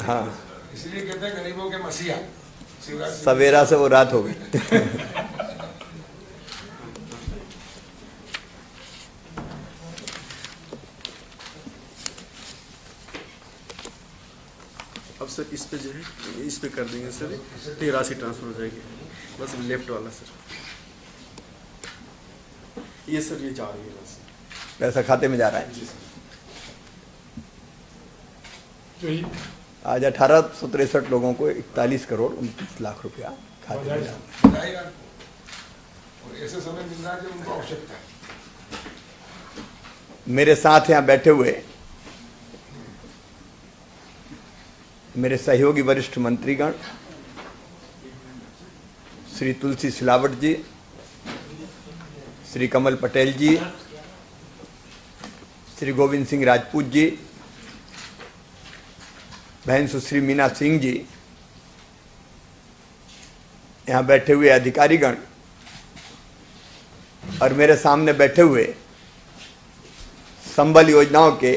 हाँ, इसलिए कहते हैं गरीबों के मसीहा। सवेरा से वो रात हो गई। अब सर इस पे जो है इस पे कर देंगे सर, तो ये राशि ट्रांसफर हो जाएगी, बस लेफ्ट वाला सर। ये सर ये जा रही है बस, पैसा खाते में जा रहा है। जी सर। आज 1863 लोगों को 41 करोड़ 29 लाख रुपया खाते में जाना। बताएगा और ऐसे समय मिल रहा है जब उनको आवश्यकता है। मेरे साथ यहाँ बैठे हुए मेरे सहयोगी वरिष्ठ मंत्रीगण, श्री तुलसी सिलावट जी, श्री कमल पटेल जी, श्री गोविंद सिंह राजपूत जी, बहन सुश्री मीना सिंह जी, यहाँ बैठे हुए अधिकारीगण और मेरे सामने बैठे हुए संबल योजनाओं के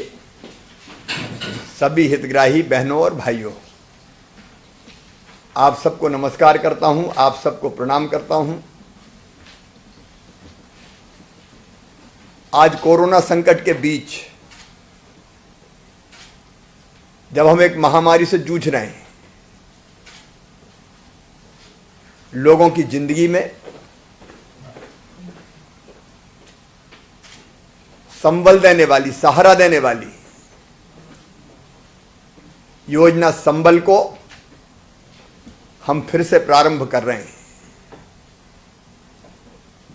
सभी हितग्राही बहनों और भाइयों, आप सबको नमस्कार करता हूं, आप सबको प्रणाम करता हूं। आज कोरोना संकट के बीच जब हम एक महामारी से जूझ रहे हैं, लोगों की जिंदगी में संबल देने वाली, सहारा देने वाली योजना संबल को हम फिर से प्रारंभ कर रहे हैं।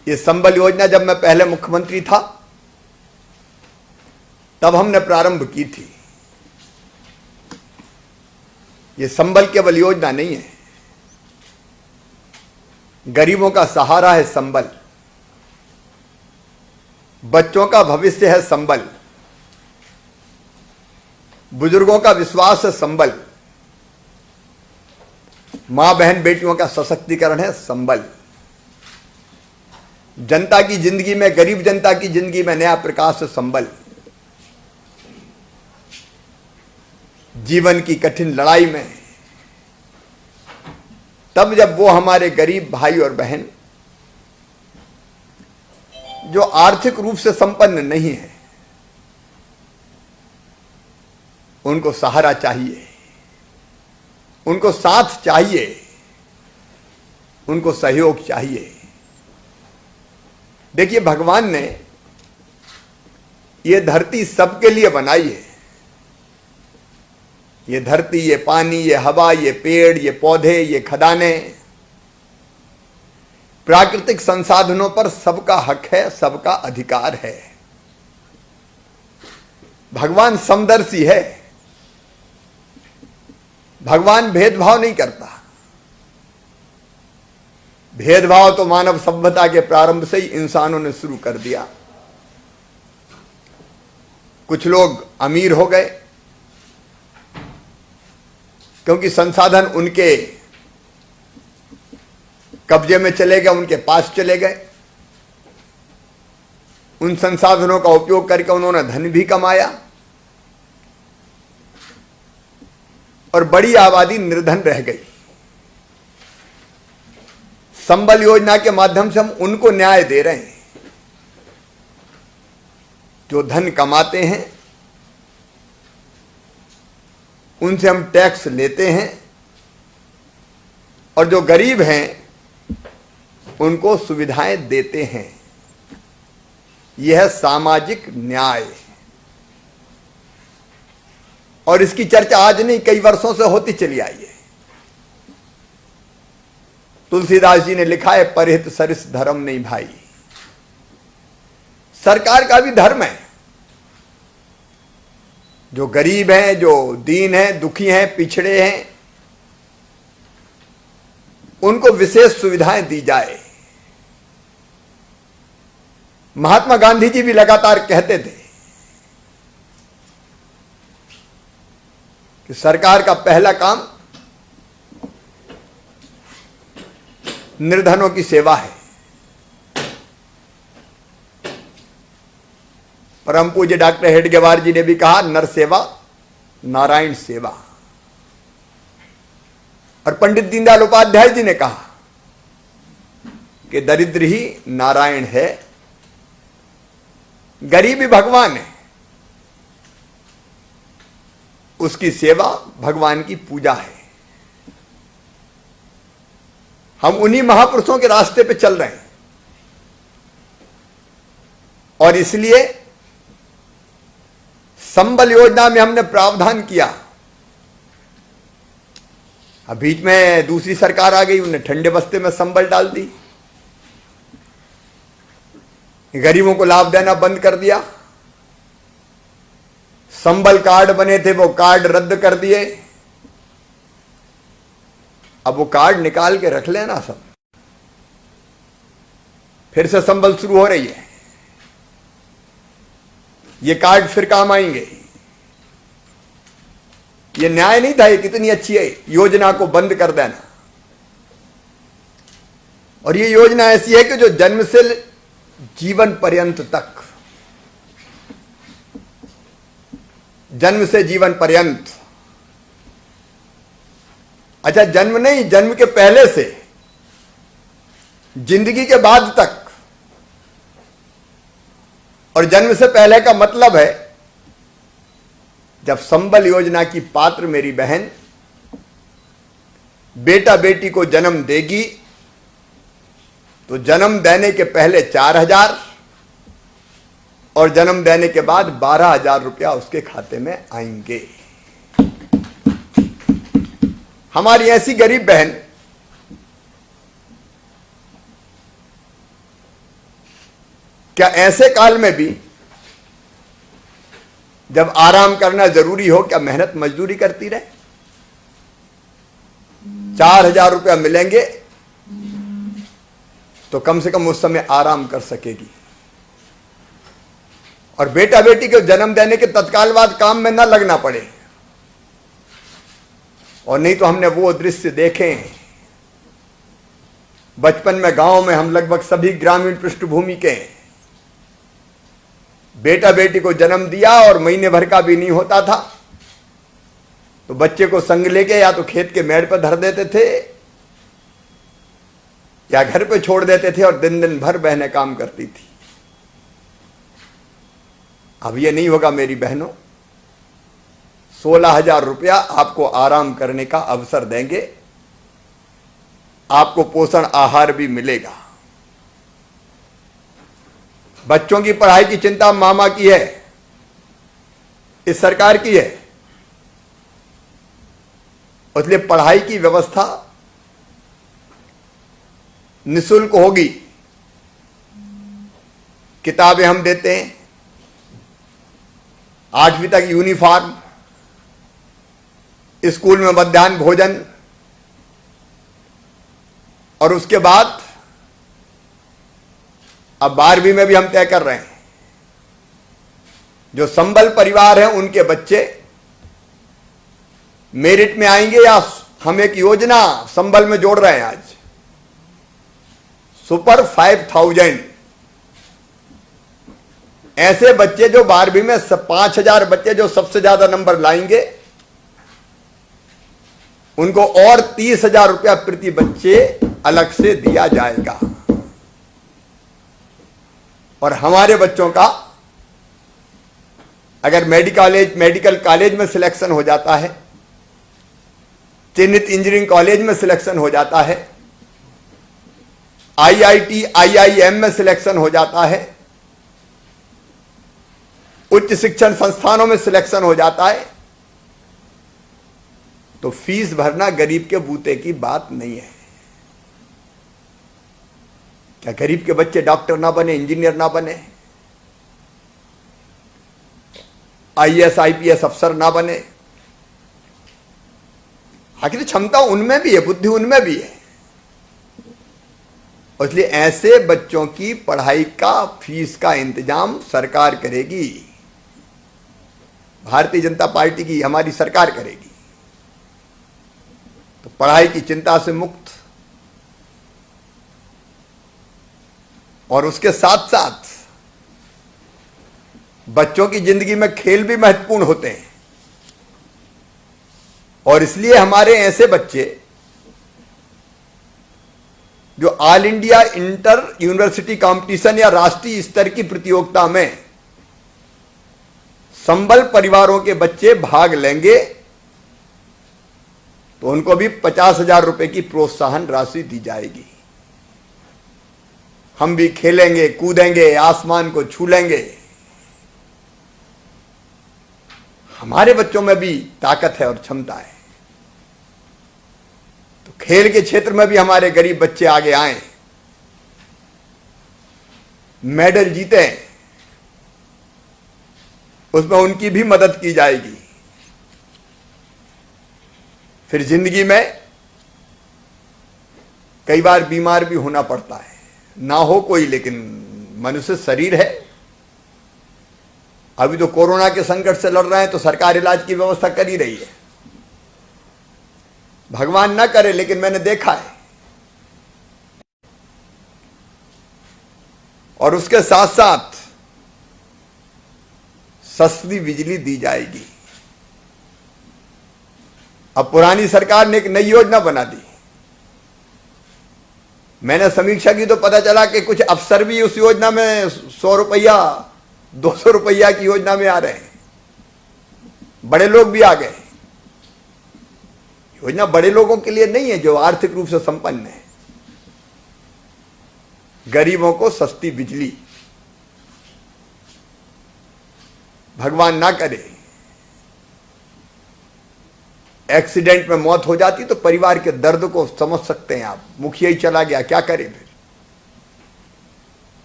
ये संबल योजना जब मैं पहले मुख्यमंत्री था तब हमने प्रारंभ की थी। ये संबल केवल योजना नहीं है, गरीबों का सहारा है संबल, बच्चों का भविष्य है संबल, बुजुर्गों का विश्वास है संबल, मां बहन बेटियों का सशक्तिकरण है संबल, जनता की जिंदगी में, गरीब जनता की जिंदगी में नया प्रकाश है संबल, जीवन की कठिन लड़ाई में तब जब वो हमारे गरीब भाई और बहन जो आर्थिक रूप से संपन्न नहीं है, उनको सहारा चाहिए, उनको साथ चाहिए, उनको सहयोग चाहिए। देखिए, भगवान ने ये धरती सबके लिए बनाई है। ये धरती, ये पानी, ये हवा, ये पेड़, ये पौधे, ये खदानें, प्राकृतिक संसाधनों पर सबका हक है, सबका अधिकार है। भगवान समदर्शी है, भगवान भेदभाव नहीं करता। भेदभाव तो मानव सभ्यता के प्रारंभ से ही इंसानों ने शुरू कर दिया। कुछ लोग अमीर हो गए क्योंकि संसाधन उनके कब्जे में चले गए, उनके पास चले गए। उन संसाधनों का उपयोग करके उन्होंने धन भी कमाया और बड़ी आबादी निर्धन रह गई। संबल योजना के माध्यम से हम उनको न्याय दे रहे हैं जो धन कमाते हैं, उनसे हम टैक्स लेते हैं, और जो गरीब हैं उनको सुविधाएं देते हैं। यह है सामाजिक न्याय। और इसकी चर्चा आज नहीं, कई वर्षों से होती चली आई है। तुलसीदास जी ने लिखा है, परहित सरिस धर्म नहीं भाई। सरकार का भी धर्म है, जो गरीब हैं, जो दीन हैं, दुखी हैं, पिछड़े हैं, उनको विशेष सुविधाएं दी जाए। महात्मा गांधी जी भी लगातार कहते थे कि सरकार का पहला काम निर्धनों की सेवा है। परम पूज्य डॉक्टर हेडगेवार जी ने भी कहा, नर सेवा नारायण सेवा। और पंडित दीनदयाल उपाध्याय जी ने कहा कि दरिद्र ही नारायण है, गरीब ही भगवान है, उसकी सेवा भगवान की पूजा है। हम उन्हीं महापुरुषों के रास्ते पे चल रहे हैं और इसलिए संबल योजना में हमने प्रावधान किया। अब बीच में दूसरी सरकार आ गई, उन्हें ठंडे बस्ते में संबल डाल दी, गरीबों को लाभ देना बंद कर दिया। संबल कार्ड बने थे वो कार्ड रद्द कर दिए। अब वो कार्ड निकाल के रख लेना सब, फिर से संबल शुरू हो रही है। ये कार्ड फिर काम आएंगे। ये न्याय नहीं था, ये कितनी अच्छी है योजना को बंद कर देना। और ये योजना ऐसी है कि जो जन्म से जीवन पर्यंत तक, जन्म से जीवन पर्यंत, अच्छा जन्म नहीं, जन्म के पहले से जिंदगी के बाद तक। और जन्म से पहले का मतलब है जब संबल योजना की पात्र मेरी बहन बेटा बेटी को जन्म देगी तो जन्म देने के पहले 4,000 और जन्म देने के बाद 12,000 रुपया उसके खाते में आएंगे। हमारी ऐसी गरीब बहन क्या ऐसे काल में भी जब आराम करना जरूरी हो, क्या मेहनत मजदूरी करती रहे? 4,000 रुपया मिलेंगे तो कम से कम उस समय आराम कर सकेगी। और बेटा बेटी को जन्म देने के तत्काल बाद काम में ना लगना पड़े। और नहीं तो हमने वो दृश्य देखे बचपन में, गांव में, हम लगभग सभी ग्रामीण पृष्ठभूमि के। बेटा बेटी को जन्म दिया और महीने भर का भी नहीं होता था तो बच्चे को संग लेके या तो खेत के मेड़ पर धर देते थे या घर पे छोड़ देते थे और दिन दिन भर बहनें काम करती थी। अब ये नहीं होगा मेरी बहनों। 16,000 रुपया आपको आराम करने का अवसर देंगे, आपको पोषण आहार भी मिलेगा। बच्चों की पढ़ाई की चिंता मामा की है, इस सरकार की है। इसलिए पढ़ाई की व्यवस्था निःशुल्क होगी। किताबें हम देते हैं, 8वीं तक यूनिफॉर्म, स्कूल में मध्याह्न भोजन, और उसके बाद अब 12वीं में भी हम तय कर रहे हैं जो संबल परिवार है उनके बच्चे मेरिट में आएंगे या हम एक योजना संबल में जोड़ रहे हैं आज, सुपर 5,000। ऐसे बच्चे जो 12वीं में 5,000 बच्चे जो सबसे ज्यादा नंबर लाएंगे उनको और 30,000 रुपया प्रति बच्चे अलग से दिया जाएगा। और हमारे बच्चों का अगर मेडिकल कॉलेज में सिलेक्शन हो जाता है, चिन्हित इंजीनियरिंग कॉलेज में सिलेक्शन हो जाता है, IIT IIM में सिलेक्शन हो जाता है, उच्च शिक्षण संस्थानों में सिलेक्शन हो जाता है, तो फीस भरना गरीब के बूते की बात नहीं है। क्या गरीब के बच्चे डॉक्टर ना बने, इंजीनियर ना बने, IAS IPS अफसर ना बने? आखिर क्षमता उनमें भी है, बुद्धि उनमें भी है। इसलिए ऐसे बच्चों की पढ़ाई का फीस का इंतजाम सरकार करेगी, भारतीय जनता पार्टी की हमारी सरकार करेगी। तो पढ़ाई की चिंता से मुक्त, और उसके साथ साथ बच्चों की जिंदगी में खेल भी महत्वपूर्ण होते हैं। और इसलिए हमारे ऐसे बच्चे जो all India inter university competition या राष्ट्रीय स्तर की प्रतियोगिता में संबल परिवारों के बच्चे भाग लेंगे तो उनको भी 50,000 रुपए की प्रोत्साहन राशि दी जाएगी। हम भी खेलेंगे, कूदेंगे, आसमान को छू लेंगे। हमारे बच्चों में भी ताकत है और क्षमता है, तो खेल के क्षेत्र में भी हमारे गरीब बच्चे आगे आए, मेडल जीते, उसमें उनकी भी मदद की जाएगी। फिर जिंदगी में कई बार बीमार भी होना पड़ता है, ना हो कोई, लेकिन मनुष्य शरीर है। अभी तो कोरोना के संकट से लड़ रहे हैं तो सरकार इलाज की व्यवस्था कर ही रही है। भगवान ना करे, लेकिन मैंने देखा है। और उसके साथ साथ सस्ती बिजली दी जाएगी। अब पुरानी सरकार ने एक नई योजना बना दी। मैंने समीक्षा की तो पता चला कि कुछ अफसर भी उस योजना में 100 रुपया 200 रुपया की योजना में आ रहे हैं। बड़े लोग भी आ गए। योजना बड़े लोगों के लिए नहीं है जो आर्थिक रूप से संपन्न है। गरीबों को सस्ती बिजली। भगवान ना करे एक्सीडेंट में मौत हो जाती तो परिवार के दर्द को समझ सकते हैं आप। मुखिया ही चला गया, क्या करे फिर?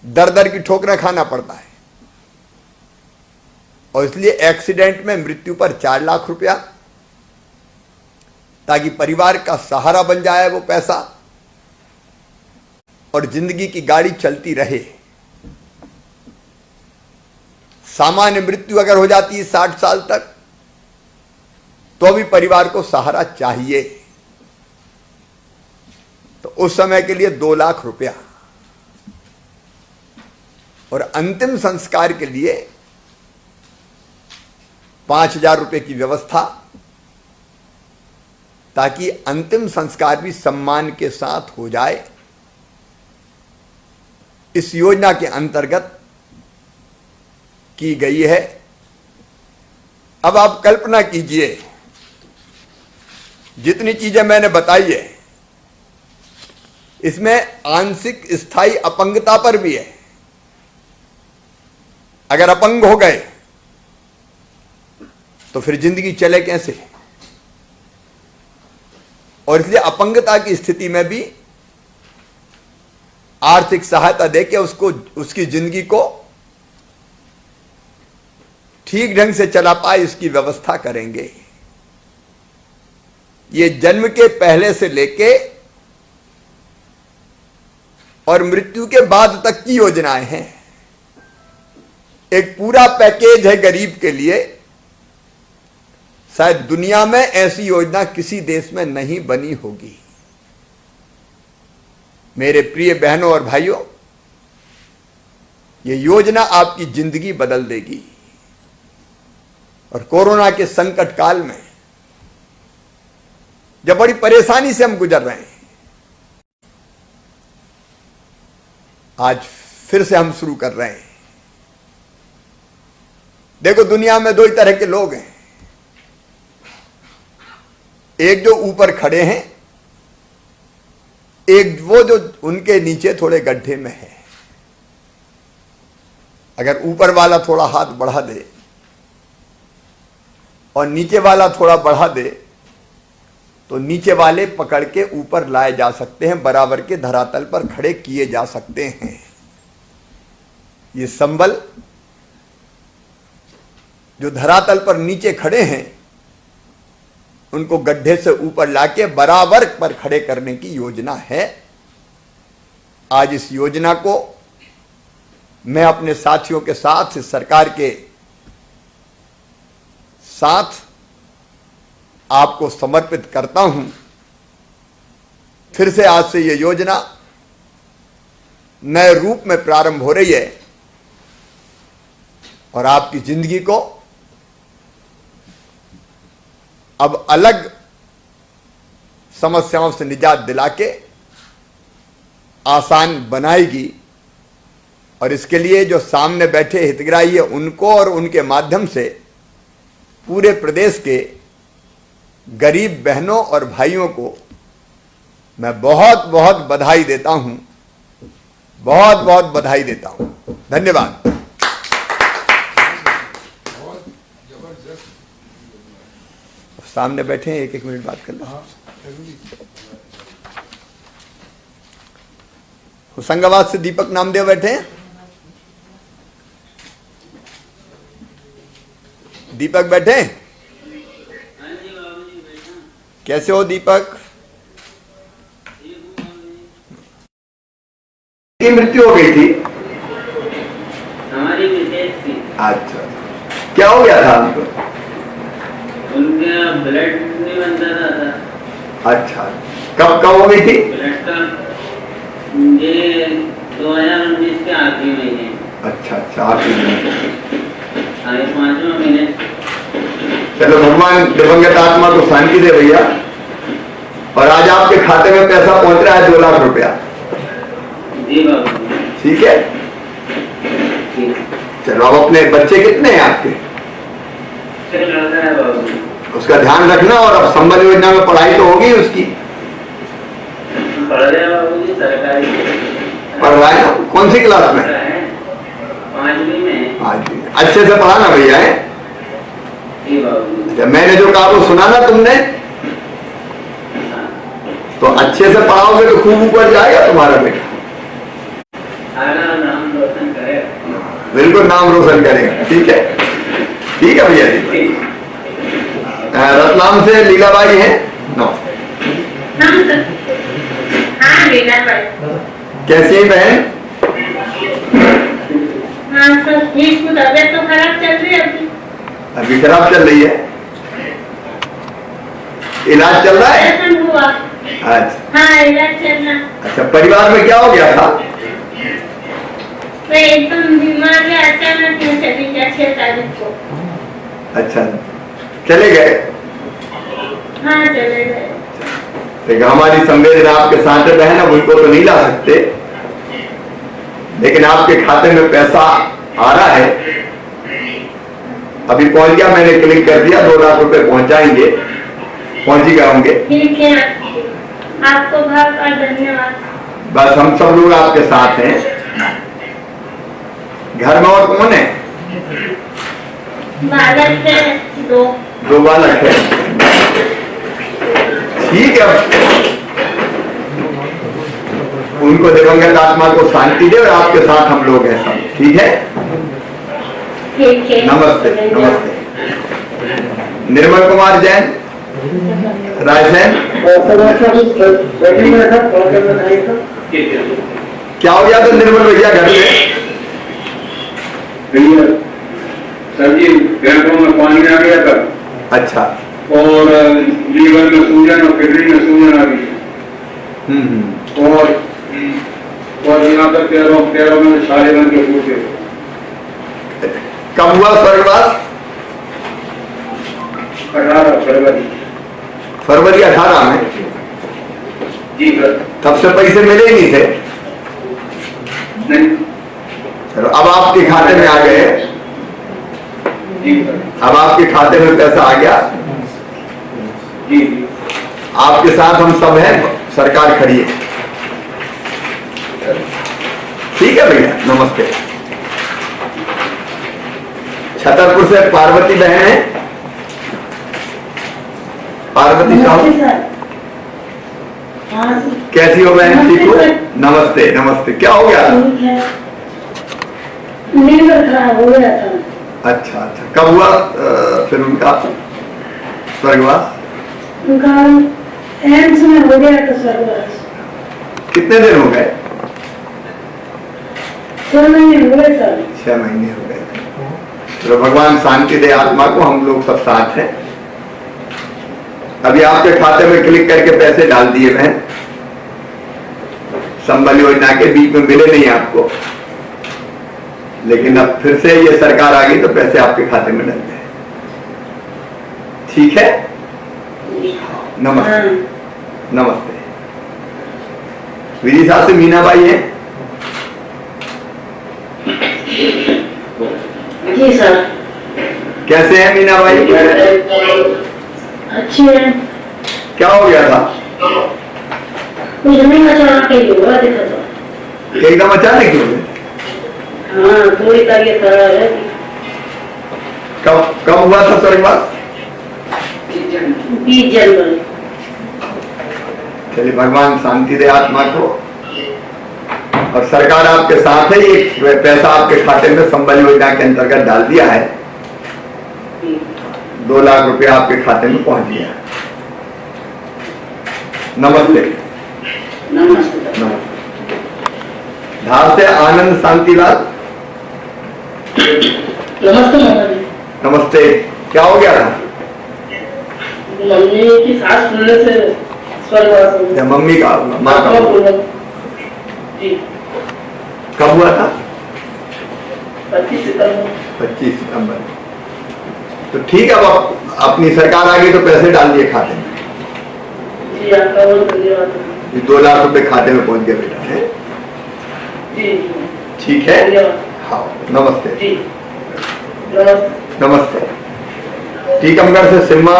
दर दर की ठोकरें खाना पड़ता है। और इसलिए एक्सीडेंट में मृत्यु पर 4 लाख रुपया, ताकि परिवार का सहारा बन जाए वो पैसा और जिंदगी की गाड़ी चलती रहे। सामान्य मृत्यु अगर हो जाती है 60 साल तक, तो भी परिवार को सहारा चाहिए, तो उस समय के लिए 2 लाख रुपया। और अंतिम संस्कार के लिए 5,000 रुपए की व्यवस्था, ताकि अंतिम संस्कार भी सम्मान के साथ हो जाए। इस योजना के अंतर्गत की गई है। अब आप कल्पना कीजिए, जितनी चीजें मैंने बताई है, इसमें आंशिक स्थायी अपंगता पर भी है। अगर अपंग हो गए तो फिर जिंदगी चले कैसे? और इसलिए अपंगता की स्थिति में भी आर्थिक सहायता देके उसको, उसकी जिंदगी को ठीक ढंग से चला पाए, इसकी व्यवस्था करेंगे। ये जन्म के पहले से लेके और मृत्यु के बाद तक की योजनाएं हैं। एक पूरा पैकेज है गरीब के लिए। शायद दुनिया में ऐसी योजना किसी देश में नहीं बनी होगी। मेरे प्रिय बहनों और भाइयों, ये योजना आपकी जिंदगी बदल देगी। और कोरोना के संकट काल में जब बड़ी परेशानी से हम गुजर रहे हैं, आज फिर से हम शुरू कर रहे हैं। देखो, दुनिया में 2 ही तरह के लोग हैं। एक जो ऊपर खड़े हैं, एक वो जो उनके नीचे थोड़े गड्ढे में है। अगर ऊपर वाला थोड़ा हाथ बढ़ा दे और नीचे वाला थोड़ा बढ़ा दे, तो नीचे वाले पकड़ के ऊपर लाए जा सकते हैं, बराबर के धरातल पर खड़े किए जा सकते हैं। ये संबल जो धरातल पर नीचे खड़े हैं, उनको गड्ढे से ऊपर लाके बराबर पर खड़े करने की योजना है। आज इस योजना को मैं अपने साथियों के साथ, इस सरकार के साथ आपको समर्पित करता हूं। फिर से आज से यह योजना नए रूप में प्रारंभ हो रही है और आपकी जिंदगी को अब अलग समस्याओं से निजात दिला के आसान बनाएगी। और इसके लिए जो सामने बैठे हितग्राही है उनको और उनके माध्यम से पूरे प्रदेश के गरीब बहनों और भाइयों को मैं बहुत बहुत बधाई देता हूं, बहुत बहुत बधाई देता हूं। धन्यवाद। बहुत जबरदस्त। सामने बैठे हैं, एक एक मिनट बात कर लो। हाँ, जरूरी। होशंगाबाद से दीपक नामदेव बैठे हैं। दीपक बैठे हैं? कैसे हो दीपक? की मृत्यु हो गई थी? हमारी मिसेज थी। अच्छा, क्या हो गया था उनको? उनका ब्लड नहीं बनता था। अच्छा, कब कब हो गई थी? ब्लड का ये 2019 के आखिरी महीने। अच्छा अच्छा, आखिरी में। हाँ, ये 5वां महीने। चलो, भगवान दिवंगत आत्मा को शांति दे भैया। और आज आपके खाते में पैसा पहुंच रहा है 2 लाख रुपया। जी बाबू। ठीक है, चलो। अब अपने बच्चे कितने हैं आपके? एक लड़का है बाबू। उसका ध्यान रखना। और अब संबल योजना में पढ़ाई तो होगी उसकी? पढ़ रहे हैं बाबू जी, सरकारी पढ़ रहा है ना? कौन सी क्लास में? 5वीं में। 5वीं में। अच्छे से पढ़ाना भैया है। जी बाबू। जब मैंने जो कहा वो सुना ना तुमने? तो अच्छे से पढ़ाओगे तो खूब ऊपर जाएगा तुम्हारा बेटा। नाम रोशन करेगा। बिल्कुल नाम रोशन करेगा। ठीक है, ठीक है भैया जी। रतलाम से लीलाबाई है। हाँ लीलाबाई। कैसी है बहन? हाँ सब ठीक। तबियत तो खराब चल रही है अभी। अभी खराब चल रही है? इलाज चल रहा है? ऑपरेशन हुआ। अच्छा। हाँ इलाज चल रहा। अच्छा, परिवार में क्या हो गया था? मैं एकदम बीमार है, अचानक मैं चली गया 6 तारीख को। अच्छा, चले गए? हाँ चले गए। देखिए, हमारी संवेदना आपके साथ है बहन। अब उनको तो नहीं ला सकते, लेकिन आपके खाते में पैसा आ रहा है। अभी पहुंच गया, मैंने क्लिक कर दिया। 2 लाख रुपए पहुंचाएंगे, पहुंच ही जाओगे। ठीक है, आपको बहुत बहुत धन्यवाद। बस हम सब लोग आपके साथ हैं। घर में और कौन है? बालक है 2 बालक है। ठीक है, उनको दिवंगत आत्मा को शांति दे। और आपके साथ हम लोग हैं सब। ठीक है, ठीक है। नमस्ते। नमस्ते। निर्मल कुमार जैन, रायसेन। क्या हो गया था निर्मल भैया घर में? सर जी, गैसों में पानी आ गया था। अच्छा। और लीवर में सूजन और किडनी में सूजन आ गई। और यहाँ तक पैरों में छाले बन के फूटे। कब हुआ स्वर्गवास? 18 फरवरी। फरवरी 18 में? जी सर। तब से पैसे मिले ही नहीं थे? नहीं। चलो, अब आपके खाते में आ गए। जी सर। अब आपके खाते में पैसा आ गया। जी। आपके साथ हम सब हैं, सरकार खड़ी है। ठीक है भैया, नमस्ते। छतरपुर से पार्वती बहन है। पार्वती साहब, कैसी हो बहन? ठीक हो? नमस्ते। नमस्ते। क्या हो गया? लीवर खराब हो गया था। अच्छा अच्छा, कब हुआ फिर उनका स्वर्गवास? उनका एम्स में हो गया था स्वर्गवास। कितने दिन हो गए? 6 महीने हो गए सर। 6 महीने हो गए। तो भगवान शांति दे आत्मा को। हम लोग सब साथ हैं। अभी आपके खाते में क्लिक करके पैसे डाल दिए बहन। संबल योजना के बीच में मिले नहीं आपको, लेकिन अब फिर से ये सरकार आ गई तो पैसे आपके खाते में डल गए। ठीक है, नमस्ते। नमस्ते। विधि साहब से मीनाबाई है? जी सर। कैसे है मीनाबाई? अच्छी है। क्या हो गया था? कुछ नहीं, अचानक ही हुआ देखा तो। एकदम अचानक क्यों हुआ? हाँ, थोड़ी तबीयत खराब है। कब हुआ था स्वर्गवास? 20 जनवरी। चलिए, भगवान शांति दे आत्मा को। और सरकार आपके साथ है। ये पैसा आपके खाते में संबल योजना के अंतर्गत डाल दिया है। 2 लाख रुपया आपके खाते में पहुंच गया है। नमस्ते। नमस्ते। नमस्ते। धार से आनंद शांतिलाल। नमस्ते माता जी। नमस्ते। क्या हो गया था? मम्मी की सांस फूलने से स्वर्गवास हो गया। मम्मी का माँ का जी। कब हुआ था? 25 सितंबर। 25 सितंबर। तो ठीक है, अब अपनी सरकार आ गई तो पैसे डाल दिए खाते में। जी, आपका बहुत धन्यवाद। ये 2 लाख रुपए खाते में पहुंच गए बेटा है। जी। ठीक है। धन्यवाद। हाँ, नमस्ते। जी। नमस्ते। नमस्ते। टीकमगढ़ से सिम्मा।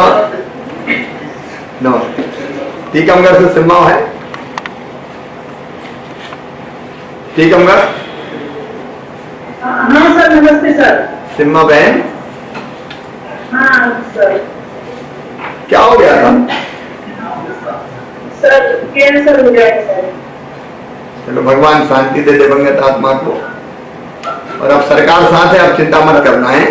नमस्ते। टीकमगढ़ से सिम्मा है? टीकमगढ़। हाँ सर, नमस्ते सर। सिम्मा बहन, हाँ सर। क्या हो गया था? सर, कैंसर हो गया है सर। चलो, भगवान शांति दे दिवंगत आत्मा को। और अब सरकार साथ है, अब चिंता मत करना है।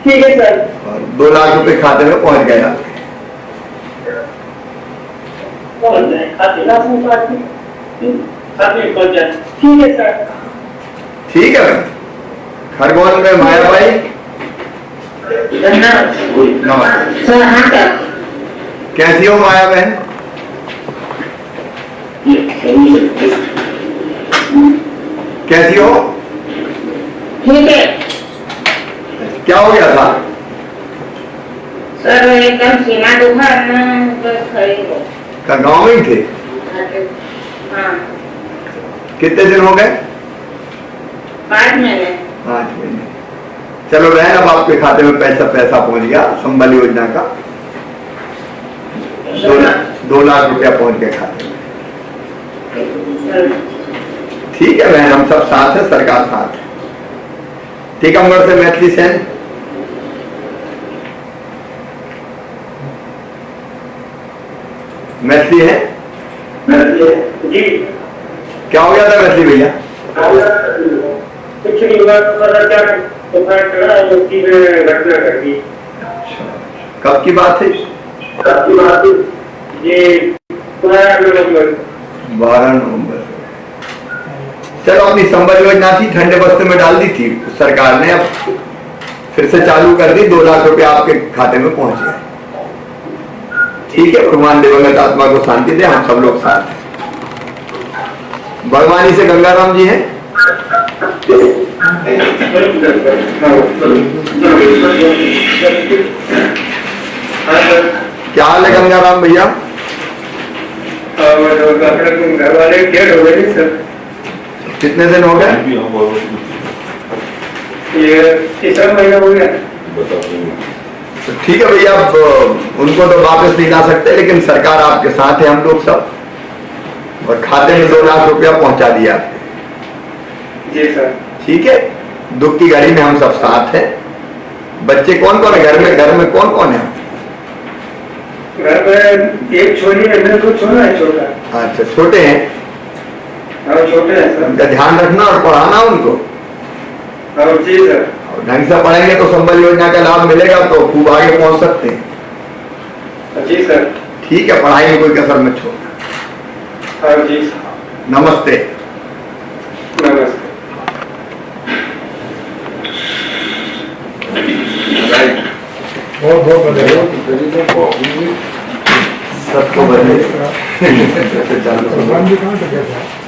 ठीक है सर। और 2 लाख रुपए खाते में पहुंच गए आपके। ठीक है सर। ठीक है बहन। खरगोन में मायाबाई। नमस्ते। सर, हाँ सर। कैसी हो माया बहन? कैसी हो? ठीक है क्या हो गया था? सर, एकदम सीना दुखा खड़ी हो। का गाँव में ही थे? हाँ, कितने दिन हो गए? 5 महीने। 5 महीने। चलो बहन, अब आपके खाते में पैसा पहुंच गया संबल योजना का। 2 लाख रुपया पहुंच गया खाते में। ठीक है बहन, हम सब साथ है, सरकार साथ है। टीकमगढ़ से मैथिली सेन। मैथिली है? जी। क्या हो गया था मैथिली भैया? कुछ नहीं हुआ, घटना घटी। कब की बात है? ये 12 नवंबर। 12 नवंबर। चलो, अपनी संबल योजना थी, ठंडे बस्ते में डाल दी थी सरकार ने, अब फिर से चालू कर दी। 2 लाख रुपया आपके खाते में पहुंच गए। ठीक है, भगवान दिवंगत आत्मा को शांति दे। हम सब लोग साथ हैं। भगवानी से गंगाराम जी हैं। क्या हाल है गंगाराम भैया? घर वाले डेढ़ हो गए सर। कितने दिन हो गए? ये 3 महीना हो गया। तो ठीक है भैया, अब उनको तो वापस नहीं ला सकते, लेकिन सरकार आपके साथ है, हम लोग सब। और खाते में 2 लाख रुपया पहुंचा दिया आपके। जी सर। ठीक है, दुख की घड़ी में हम सब साथ हैं। बच्चे कौन कौन है घर में कौन कौन है? घर में एक छोरी है, 2 छोरा है। छोटा। अच्छा, छोटे हैं? हाँ, छोटे हैं सर। उनका ध्यान रखना और पढ़ाना उनको। हाँ जी सर। और ढंग से पढ़ेंगे तो संबल योजना का लाभ मिलेगा, तो खूब आगे पहुंच सकते हैं। जी सर। ठीक है, पढ़ाई में कोई कसर मत छोड़ना। हाँ जी सर। नमस्ते। नमस्ते। बहुत गरीबों को सबको बदले। भगवान जी कहाँ से गए थे?